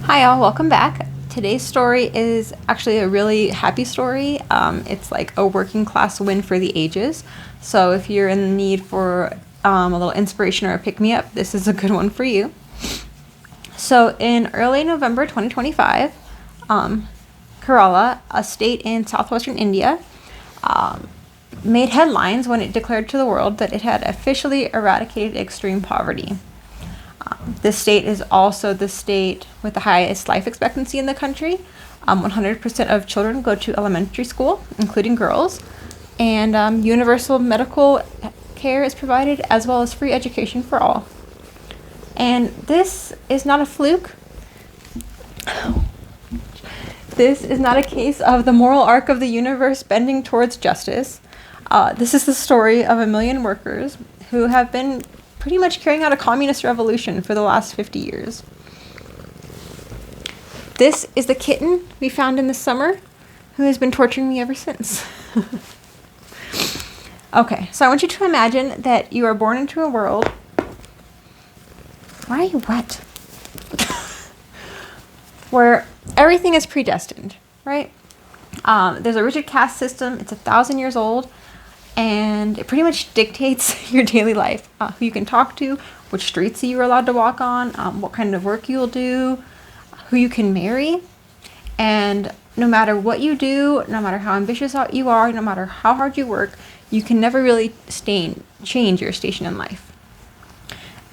Hi, all. Welcome back. Today's story is actually a really happy story. It's like a working class win for the ages. So if you're in need for a little inspiration or a pick me up, this is a good one for you. So in early November 2025, Kerala, a state in southwestern India, made headlines when it declared to the world that it had officially eradicated extreme poverty. This state is also the state with the highest life expectancy in the country. 100% of children go to elementary school, including girls, and universal medical care is provided, as well as free education for all. And this is not a fluke. This is not a case of the moral arc of the universe bending towards justice. This is the story of a million workers who have been pretty much carrying out a communist revolution for the last 50 years. This is the kitten we found in the summer who has been torturing me ever since. Okay, so I want you to imagine that you are born into a world. Why are you wet? Where everything is predestined, right? There's a rigid caste system. It's 1,000 years old. And it pretty much dictates your daily life, who you can talk to, which streets you're allowed to walk on, what kind of work you'll do, who you can marry. And no matter what you do, no matter how ambitious you are, no matter how hard you work, you can never really change your station in life.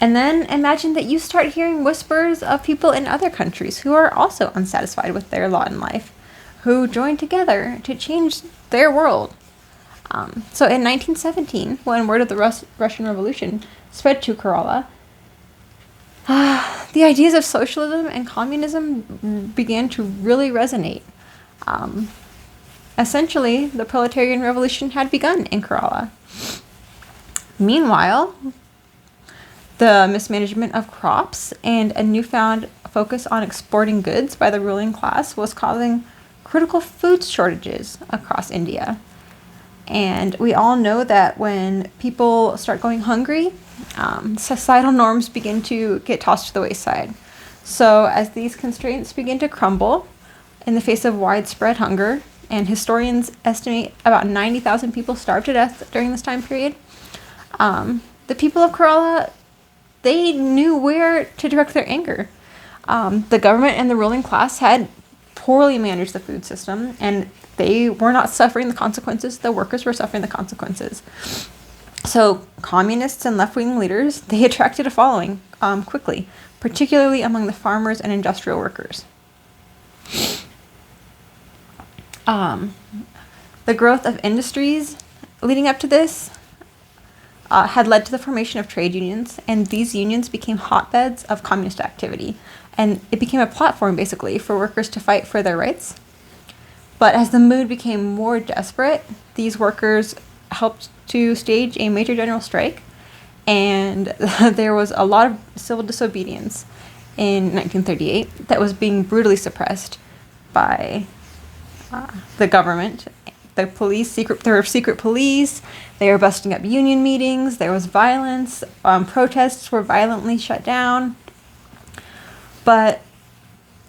And then imagine that you start hearing whispers of people in other countries who are also unsatisfied with their lot in life, who join together to change their world. So in 1917, when word of the Russian Revolution spread to Kerala, the ideas of socialism and communism began to really resonate. Essentially, the proletarian revolution had begun in Kerala. Meanwhile, the mismanagement of crops and a newfound focus on exporting goods by the ruling class was causing critical food shortages across India. And we all know that when people start going hungry, societal norms begin to get tossed to the wayside. So as these constraints begin to crumble in the face of widespread hunger, and historians estimate about 90,000 people starved to death during this time period, the people of Kerala, they knew where to direct their anger. The government and the ruling class had poorly managed the food system, and they were not suffering the consequences. The workers were suffering the consequences. So communists and left-wing leaders, they attracted a following quickly, particularly among the farmers and industrial workers. The growth of industries leading up to this had led to the formation of trade unions, and these unions became hotbeds of communist activity. And it became a platform, basically, for workers to fight for their rights. But as the mood became more desperate, these workers helped to stage a major general strike, and there was a lot of civil disobedience in 1938 that was being brutally suppressed by the government. The police, there were secret police, they were busting up union meetings, there was violence, protests were violently shut down. But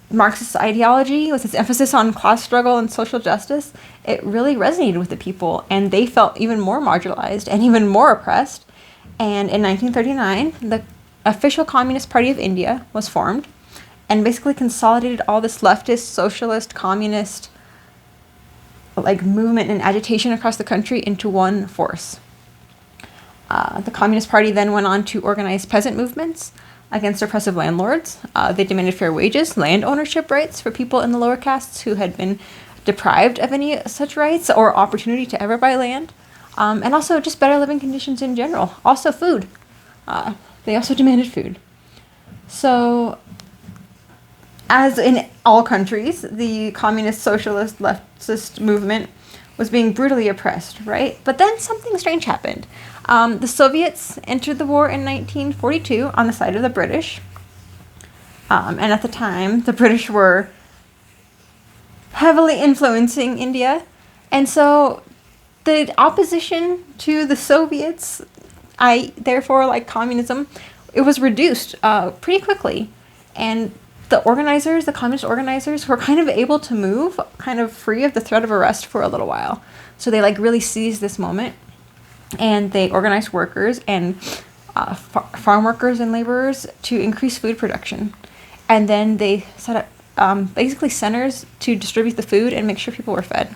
Marxist ideology, with its emphasis on class struggle and social justice, it really resonated with the people, and they felt even more marginalized and even more oppressed. And in 1939, the official Communist Party of India was formed and basically consolidated all this leftist, socialist, communist movement and agitation across the country into one force. The Communist Party then went on to organize peasant movements against oppressive landlords. They demanded fair wages, land ownership rights for people in the lower castes who had been deprived of any such rights or opportunity to ever buy land, and also just better living conditions in general. Also food. They also demanded food. So, as in all countries, the communist, socialist, leftist movement was being brutally oppressed, right? But then something strange happened. The Soviets entered the war in 1942 on the side of the British. And at the time, the British were heavily influencing India. And so the opposition to the Soviets, therefore like communism, it was reduced pretty quickly. And the communist organizers, were kind of able to move kind of free of the threat of arrest for a little while. So they like really seized this moment, and they organized workers and farm workers and laborers to increase food production. And then they set up basically centers to distribute the food and make sure people were fed.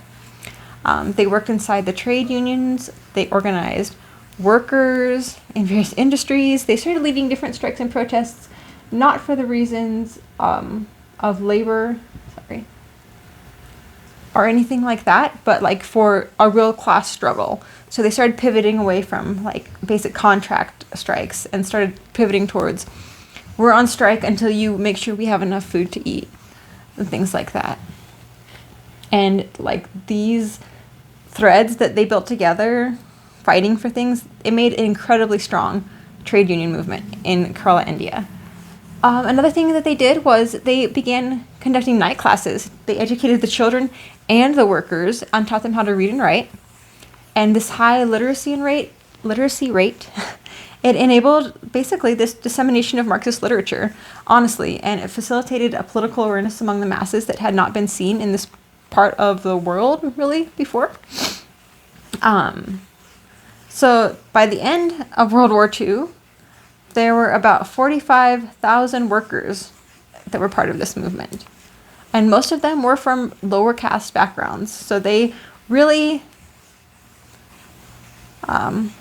They worked inside the trade unions. They organized workers in various industries. They started leading different strikes and protests, not for the reasons of labor, or anything like that, but like for a real class struggle. So they started pivoting away from like basic contract strikes and started pivoting towards, we're on strike until you make sure we have enough food to eat, and things like that. And like these threads that they built together, fighting for things, it made an incredibly strong trade union movement in Kerala, India. Another thing that they did was they began conducting night classes. They educated the children and the workers and taught them how to read and write. And this high literacy rate, it enabled basically this dissemination of Marxist literature, honestly, and it facilitated a political awareness among the masses that had not been seen in this part of the world really before. So by the end of World War II, there were about 45,000 workers that were part of this movement. And most of them were from lower caste backgrounds. So they really, they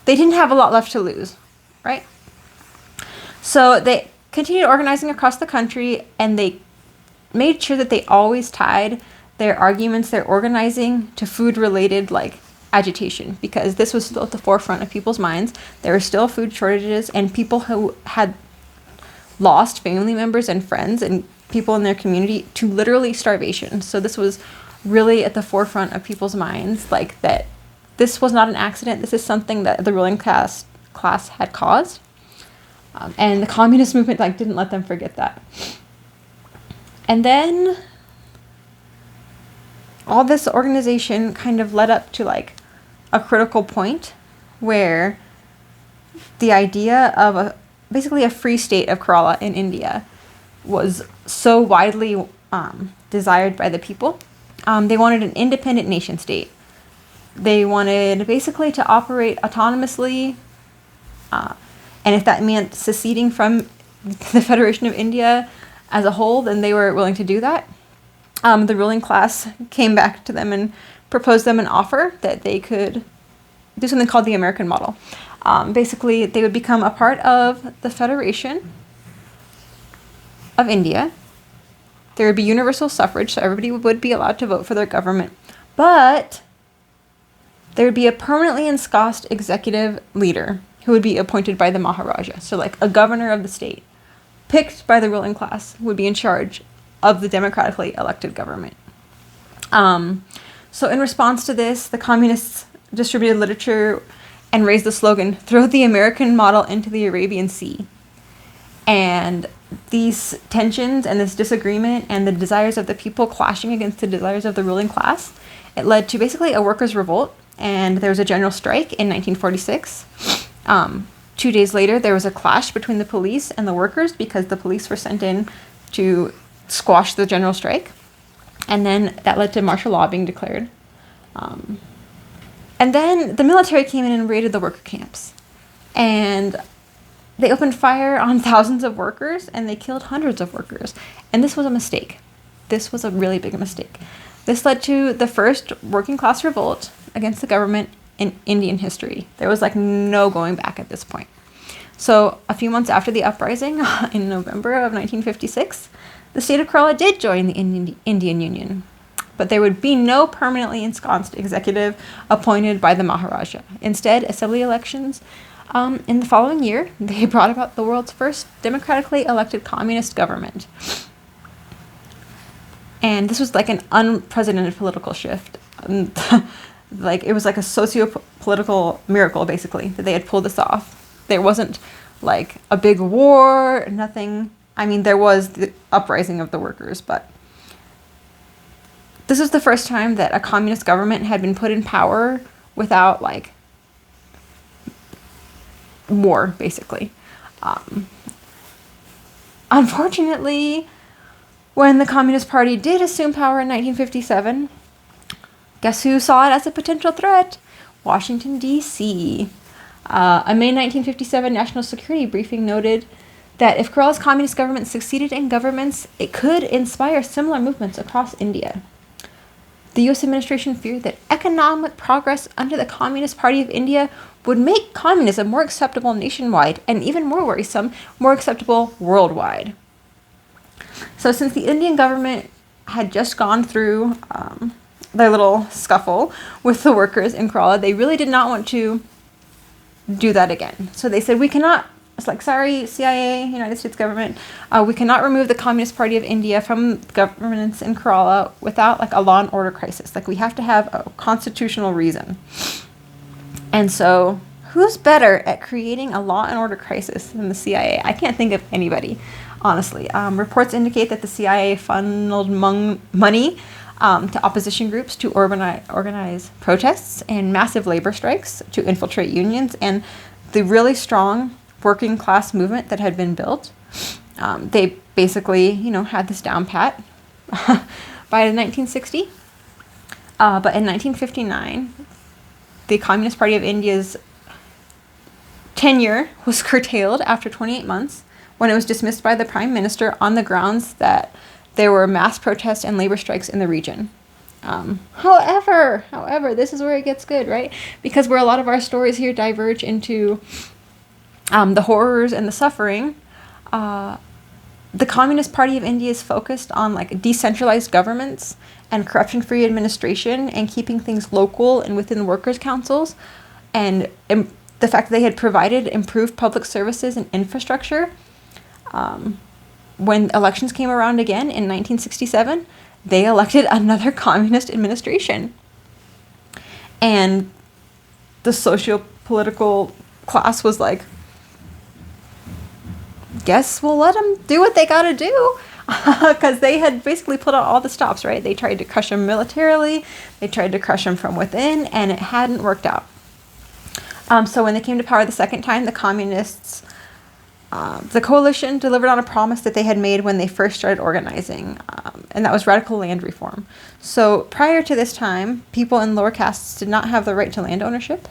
didn't have a lot left to lose, right? So they continued organizing across the country, and they made sure that they always tied their arguments, their organizing, to food-related, like, agitation, because this was still at the forefront of people's minds. There were still food shortages, and people who had lost family members and friends and people in their community to literally starvation. So this was really at the forefront of people's minds, like that this was not an accident. This is something that the ruling class had caused. And the communist movement like didn't let them forget that. And then all this organization kind of led up to like a critical point where the idea of basically a free state of Kerala in India was so widely desired by the people. They wanted an independent nation state. They wanted basically to operate autonomously, and if that meant seceding from the Federation of India as a whole, then they were willing to do that. The ruling class came back to them and proposed them an offer that they could do something called the American model. Basically, they would become a part of the Federation of India. There would be universal suffrage, so everybody would be allowed to vote for their government. But there would be a permanently ensconced executive leader who would be appointed by the Maharaja. So like a governor of the state, picked by the ruling class, would be in charge of the democratically elected government. So in response to this, the communists distributed literature and raised the slogan, "Throw the American model into the Arabian Sea." And these tensions and this disagreement and the desires of the people clashing against the desires of the ruling class, it led to basically a workers' revolt, and there was a general strike in 1946. 2 days later, there was a clash between the police and the workers because the police were sent in to squash the general strike. And then that led to martial law being declared. And then the military came in and raided the worker camps. And they opened fire on thousands of workers, and they killed hundreds of workers. And this was a mistake. This was a really big mistake. This led to the first working class revolt against the government in Indian history. There was like no going back at this point. So a few months after the uprising, in November of 1956, the state of Kerala did join the Indian Union. But there would be no permanently ensconced executive appointed by the Maharaja. Instead, assembly elections in the following year, they brought about the world's first democratically elected communist government. And this was like an unprecedented political shift. Like it was like a socio-political miracle, basically, that they had pulled this off. There wasn't like a big war, nothing. I mean, there was the uprising of the workers, but this was the first time that a communist government had been put in power without like war, basically. Unfortunately, When the Communist Party did assume power in 1957, guess who saw it as a potential threat? Washington, D.C. A May 1957 national security briefing noted that if Kerala's communist government succeeded in governance, it could inspire similar movements across India. The U.S. administration feared that economic progress under the Communist Party of India would make communism more acceptable nationwide and, even more worrisome, more acceptable worldwide. So since the Indian government had just gone through their little scuffle with the workers in Kerala, they really did not want to do that again. So they said, we cannot, it's like, sorry, CIA, United States government, we cannot remove the Communist Party of India from governance in Kerala without like a law and order crisis. Like, we have to have a constitutional reason. And so who's better at creating a law and order crisis than the CIA? I can't think of anybody, honestly. Reports indicate that the CIA funneled money to opposition groups to organize protests and massive labor strikes to infiltrate unions, and the really strong working class movement that had been built. They basically, had this down pat by 1960. But in 1959, the Communist Party of India's tenure was curtailed after 28 months when it was dismissed by the Prime Minister on the grounds that there were mass protests and labor strikes in the region. However, this is where it gets good, right? Because where a lot of our stories here diverge into the horrors and the suffering, the Communist Party of India is focused on like decentralized governments and corruption-free administration and keeping things local and within workers' councils, and the fact that they had provided improved public services and infrastructure. When elections came around again in 1967, they elected another communist administration. And the socio-political class was like, guess we'll let them do what they gotta do. Because they had basically put out all the stops, right? They tried to crush them militarily, they tried to crush them from within, and it hadn't worked out. So when they came to power the second time, the communists, the coalition delivered on a promise that they had made when they first started organizing, and that was radical land reform. So prior to this time, people in lower castes did not have the right to land ownership.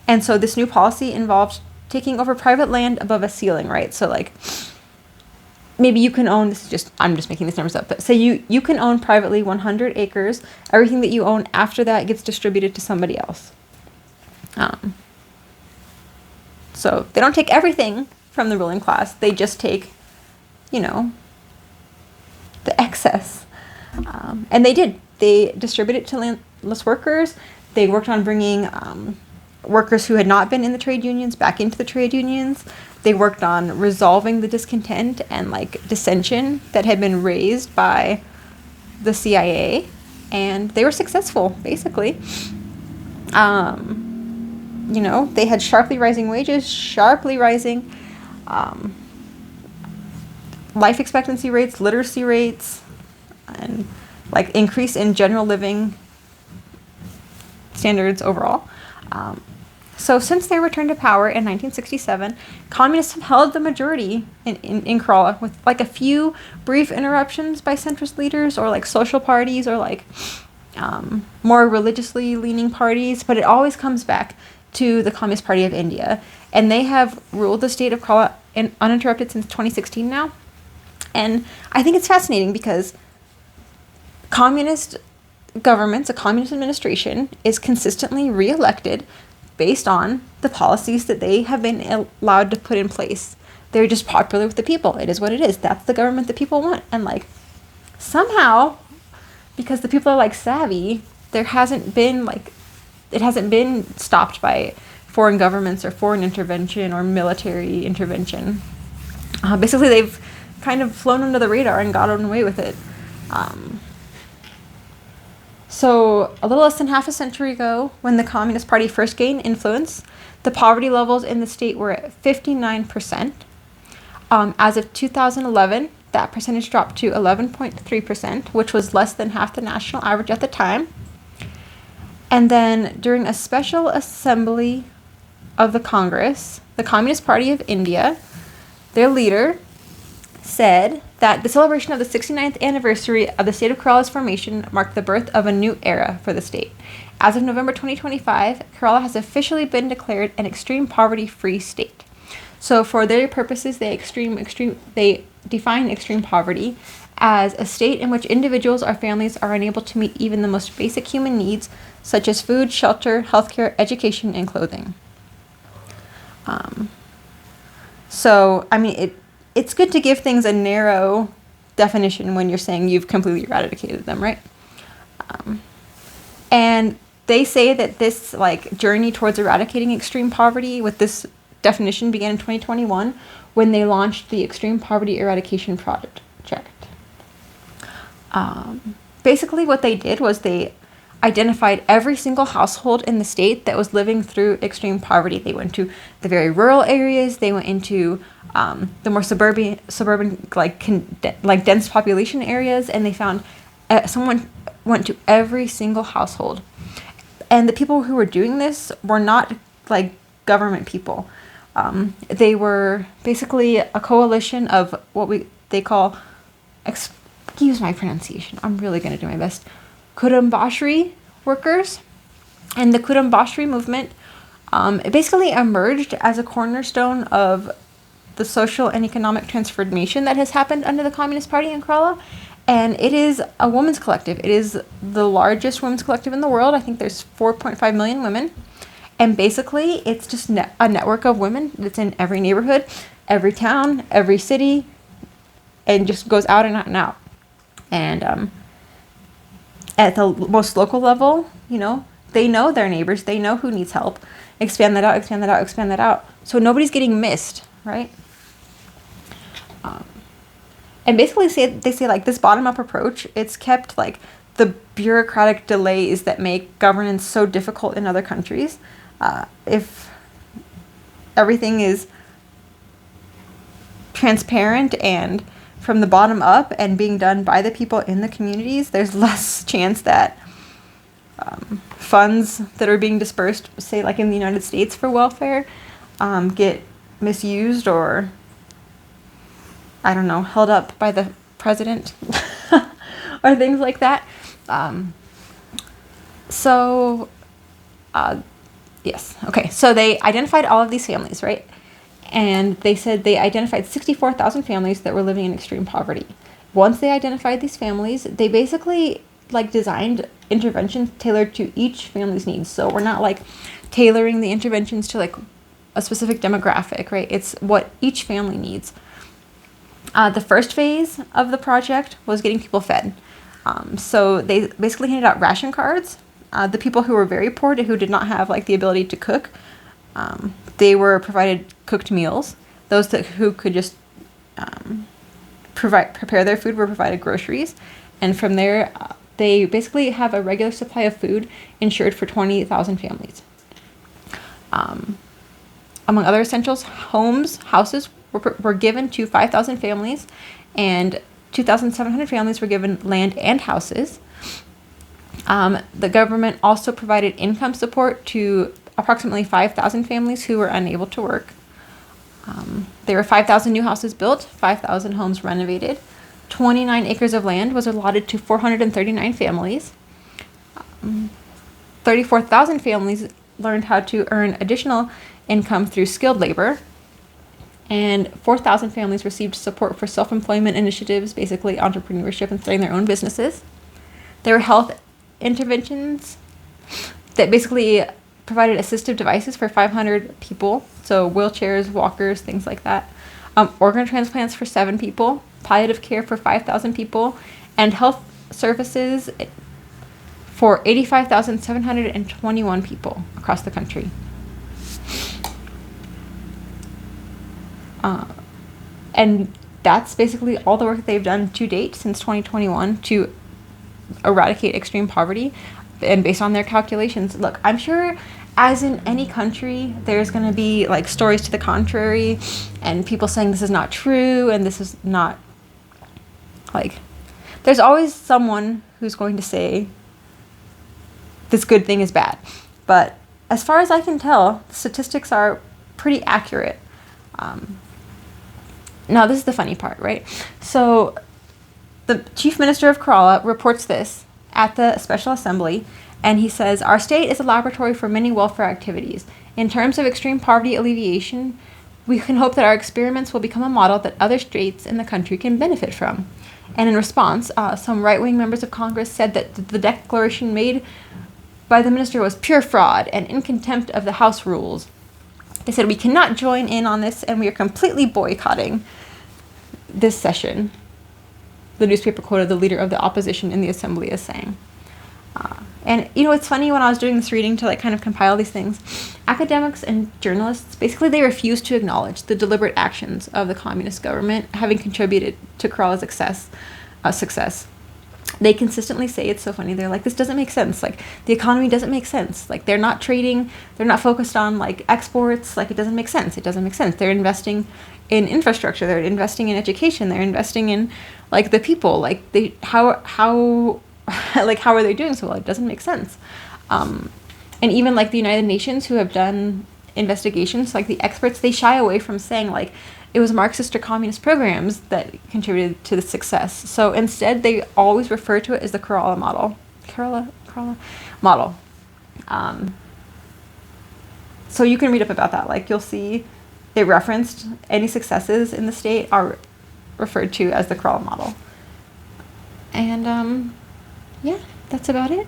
And so this new policy involved taking over private land above a ceiling, right? So like, maybe you can own, I'm just making these numbers up, but say you can own privately 100 acres. Everything that you own after that gets distributed to somebody else. So they don't take everything from the ruling class. They just take, the excess. And they did. They distributed it to landless workers. They worked on bringing workers who had not been in the trade unions back into the trade unions. They worked on resolving the discontent and dissension that had been raised by the CIA, and they were successful, basically. They had sharply rising wages, sharply rising life expectancy rates, literacy rates, and increase in general living standards overall. So since their return to power in 1967, communists have held the majority in Kerala, with a few brief interruptions by centrist leaders or social parties or more religiously leaning parties, but it always comes back to the Communist Party of India. And they have ruled the state of Kerala uninterrupted since 2016 now. And I think it's fascinating because communist governments, a communist administration, is consistently re-elected based on the policies that they have been allowed to put in place. They're just popular with the people. It is what it is. That's the government that people want. And somehow, because the people are savvy, there hasn't been it hasn't been stopped by foreign governments or foreign intervention or military intervention. Basically, they've kind of flown under the radar and gotten away with it. So a little less than half a century ago, when the Communist Party first gained influence, the poverty levels in the state were at 59%. As of 2011, that percentage dropped to 11.3%, which was less than half the national average at the time. And then during a special assembly of the Congress, the Communist Party of India, their leader said that the celebration of the 69th anniversary of the state of Kerala's formation marked the birth of a new era for the state. As of November 2025, Kerala has officially been declared an extreme poverty-free state. So for their purposes, they define extreme poverty as a state in which individuals or families are unable to meet even the most basic human needs, such as food, shelter, healthcare, education, and clothing. So, I mean, it's good to give things a narrow definition when you're saying you've completely eradicated them, right? And they say that this journey towards eradicating extreme poverty with this definition began in 2021 when they launched the Extreme Poverty Eradication Project. Basically what they did was they identified every single household in the state that was living through extreme poverty. They went to the very rural areas. They went into the more suburban, dense population areas, and they found someone went to every single household. And the people who were doing this were not government people. They were basically a coalition of what they call, excuse my pronunciation, I'm really going to do my best, Kurumbashri workers. And the Kurumbashri movement it basically emerged as a cornerstone of the social and economic transformation that has happened under the Communist Party in Kerala. And it is a women's collective. It is the largest women's collective in the world. I think there's 4.5 million women. And basically, it's just a network of women that's in every neighborhood, every town, every city, and just goes out and out and out. And at the most local level, they know their neighbors. They know who needs help. Expand that out, expand that out, expand that out. So nobody's getting missed, right? And basically they say this bottom-up approach, it's kept the bureaucratic delays that make governance so difficult in other countries. If everything is transparent and from the bottom up and being done by the people in the communities, there's less chance that funds that are being dispersed, say in the United States for welfare, get misused or, I don't know, held up by the president or things like that. Yes. Okay. So they identified all of these families, right? And they said they identified 64,000 families that were living in extreme poverty. Once they identified these families, they basically designed interventions tailored to each family's needs. So we're not tailoring the interventions to a specific demographic, right? It's what each family needs. The first phase of the project was getting people fed. So they basically handed out ration cards. The people who were very poor, who did not have the ability to cook, they were provided cooked meals. Those who could just prepare their food were provided groceries. And from there, they basically have a regular supply of food insured for 20,000 families. Among other essentials, houses were given to 5,000 families, and 2,700 families were given land and houses. The government also provided income support to approximately 5,000 families who were unable to work. There were 5,000 new houses built, 5,000 homes renovated. 29 acres of land was allotted to 439 families. 34,000 families learned how to earn additional income through skilled labor. And 4,000 families received support for self-employment initiatives, basically entrepreneurship and starting their own businesses. There were health interventions that basically provided assistive devices for 500 people, so wheelchairs, walkers, things like that. Organ transplants for 7 people, palliative care for 5,000 people, and health services for 85,721 people across the country. And that's basically all the work that they've done to date since 2021 to eradicate extreme poverty. And based on their calculations, look, I'm sure as in any country, there's going to be stories to the contrary and people saying this is not true and this is not there's always someone who's going to say this good thing is bad. But as far as I can tell, the statistics are pretty accurate. Now, this is the funny part, right? So the chief minister of Kerala reports this at the Special Assembly, and he says, "Our state is a laboratory for many welfare activities. In terms of extreme poverty alleviation, we can hope that our experiments will become a model that other states in the country can benefit from." And in response, some right-wing members of Congress said that the declaration made by the minister was pure fraud and in contempt of the House rules. They said, "We cannot join in on this, and we are completely boycotting this session." The newspaper quoted the leader of the opposition in the assembly as saying. And, it's funny, when I was doing this reading to, like, kind of compile these things, academics and journalists, basically they refuse to acknowledge the deliberate actions of the communist government having contributed to Kerala's success. They consistently say, it's so funny, they're like, this doesn't make sense. Like, the economy doesn't make sense. Like, they're not trading, they're not focused on, like, exports. Like, it doesn't make sense. It doesn't make sense. They're investing in infrastructure. They're investing in education. They're investing in, like, the people. Like, how are they doing so well? It doesn't make sense. And even, like, the United Nations, who have done investigations, like, the experts, they shy away from saying, like, it was Marxist or communist programs that contributed to the success. So instead, they always refer to it as the Kerala model. Kerala model. So you can read up about that. Like, you'll see they referenced any successes in the state are referred to as the Kerala model. And yeah, that's about it.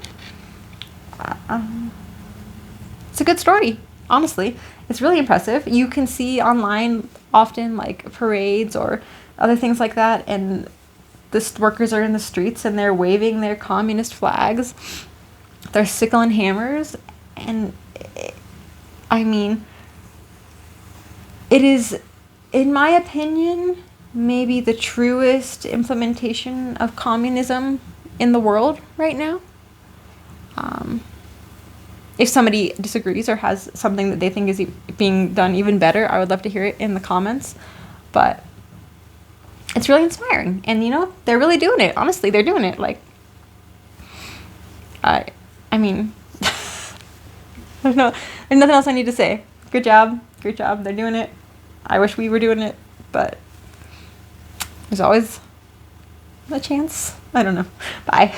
It's a good story, honestly. It's really impressive. You can see online often, like, parades or other things like that, and the workers are in the streets and they're waving their communist flags, their sickle and hammers, and it is, in my opinion, maybe the truest implementation of communism in the world right now. If somebody disagrees or has something that they think is being done even better, I would love to hear it in the comments. But it's really inspiring. And, they're really doing it. Honestly, they're doing it. Like, I mean, there's nothing else I need to say. Good job. Great job. They're doing it. I wish we were doing it, but there's always a chance. I don't know. Bye.